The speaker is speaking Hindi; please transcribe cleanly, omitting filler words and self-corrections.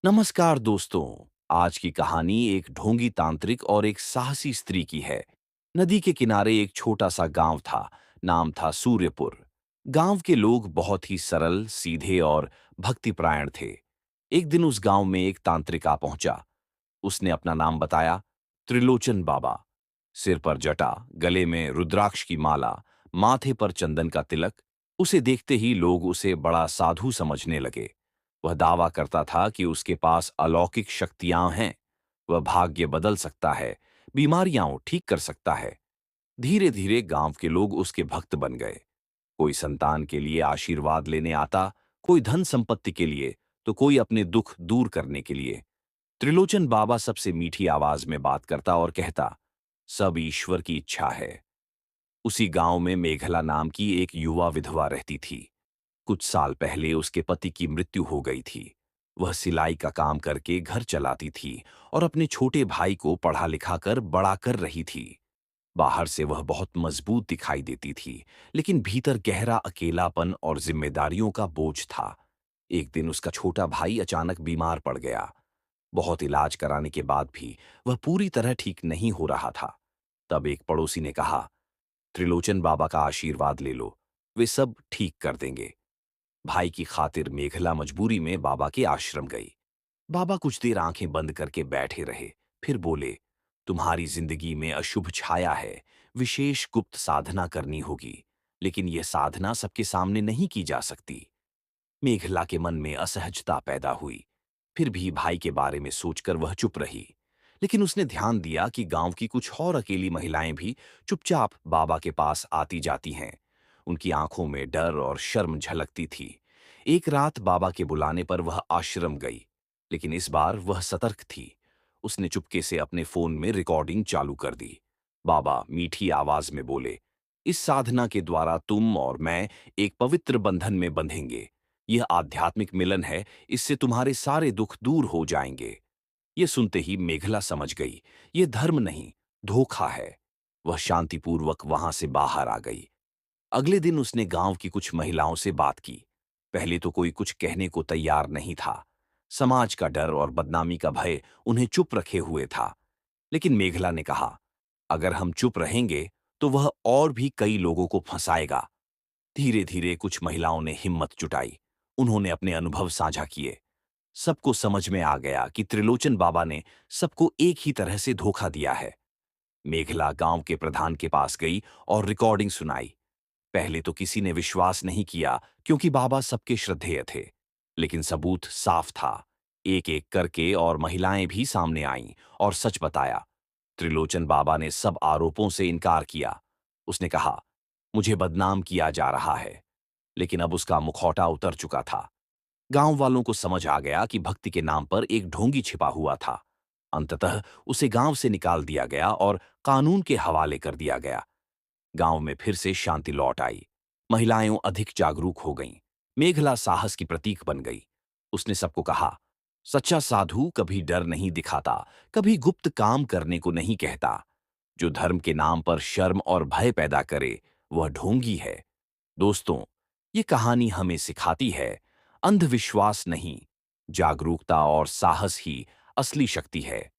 नमस्कार दोस्तों। आज की कहानी एक ढोंगी तांत्रिक और एक साहसी स्त्री की है। नदी के किनारे एक छोटा सा गांव था। नाम था सूर्यपुर। गांव के लोग बहुत ही सरल, सीधे और भक्तिपरायण थे। एक दिन उस गांव में एक तांत्रिक आ पहुंचा। उसने अपना नाम बताया, त्रिलोचन बाबा। सिर पर जटा, गले में रुद्राक्ष की माला, माथे पर चंदन का तिलक। उसे देखते ही लोग उसे बड़ा साधु समझने लगे। वह दावा करता था कि उसके पास अलौकिक शक्तियां हैं। वह भाग्य बदल सकता है, बीमारियां ठीक कर सकता है। धीरे धीरे गांव के लोग उसके भक्त बन गए। कोई संतान के लिए आशीर्वाद लेने आता, कोई धन संपत्ति के लिए, तो कोई अपने दुख दूर करने के लिए। त्रिलोचन बाबा सबसे मीठी आवाज में बात करता और कहता, सब ईश्वर की इच्छा है। उसी गांव में मेघला नाम की एक युवा विधवा रहती थी। कुछ साल पहले उसके पति की मृत्यु हो गई थी। वह सिलाई का काम करके घर चलाती थी और अपने छोटे भाई को पढ़ा लिखा कर बड़ा कर रही थी। बाहर से वह बहुत मजबूत दिखाई देती थी, लेकिन भीतर गहरा अकेलापन और जिम्मेदारियों का बोझ था। एक दिन उसका छोटा भाई अचानक बीमार पड़ गया। बहुत इलाज कराने के बाद भी वह पूरी तरह ठीक नहीं हो रहा था। तब एक पड़ोसी ने कहा, त्रिलोचन बाबा का आशीर्वाद ले लो, वे सब ठीक कर देंगे। भाई की खातिर मेघला मजबूरी में बाबा के आश्रम गई। बाबा कुछ देर आंखें बंद करके बैठे रहे, फिर बोले, तुम्हारी जिंदगी में अशुभ छाया है, विशेष गुप्त साधना करनी होगी, लेकिन यह साधना सबके सामने नहीं की जा सकती। मेघला के मन में असहजता पैदा हुई। फिर भी भाई के बारे में सोचकर वह चुप रही। लेकिन उसने ध्यान दिया कि गांव की कुछ और अकेली महिलाएं भी चुपचाप बाबा के पास आती जाती हैं। उनकी आंखों में डर और शर्म झलकती थी। एक रात बाबा के बुलाने पर वह आश्रम गई, लेकिन इस बार वह सतर्क थी। उसने चुपके से अपने फोन में रिकॉर्डिंग चालू कर दी। बाबा मीठी आवाज में बोले, इस साधना के द्वारा तुम और मैं एक पवित्र बंधन में बंधेंगे। यह आध्यात्मिक मिलन है, इससे तुम्हारे सारे दुख दूर हो जाएंगे। ये सुनते ही मेघला समझ गई, ये धर्म नहीं, धोखा है। वह शांतिपूर्वक वहां से बाहर आ गई। अगले दिन उसने गांव की कुछ महिलाओं से बात की। पहले तो कोई कुछ कहने को तैयार नहीं था। समाज का डर और बदनामी का भय उन्हें चुप रखे हुए था। लेकिन मेघला ने कहा, अगर हम चुप रहेंगे तो वह और भी कई लोगों को फंसाएगा। धीरे धीरे कुछ महिलाओं ने हिम्मत जुटाई। उन्होंने अपने अनुभव साझा किए। सबको समझ में आ गया कि त्रिलोचन बाबा ने सबको एक ही तरह से धोखा दिया है। मेघला गांव के प्रधान के पास गई और रिकॉर्डिंग सुनाई। पहले तो किसी ने विश्वास नहीं किया, क्योंकि बाबा सबके श्रद्धेय थे। लेकिन सबूत साफ था। एक एक करके और महिलाएं भी सामने आईं और सच बताया। त्रिलोचन बाबा ने सब आरोपों से इनकार किया। उसने कहा, मुझे बदनाम किया जा रहा है। लेकिन अब उसका मुखौटा उतर चुका था। गांव वालों को समझ आ गया कि भक्ति के नाम पर एक ढोंगी छिपा हुआ था। अंततः उसे गांव से निकाल दिया गया और कानून के हवाले कर दिया गया। गांव में फिर से शांति लौट आई। महिलाएं अधिक जागरूक हो गईं। मेघला साहस की प्रतीक बन गई। उसने सबको कहा, सच्चा साधु कभी डर नहीं दिखाता, कभी गुप्त काम करने को नहीं कहता। जो धर्म के नाम पर शर्म और भय पैदा करे, वह ढोंगी है। दोस्तों, ये कहानी हमें सिखाती है, अंधविश्वास नहीं, जागरूकता और साहस ही असली शक्ति है।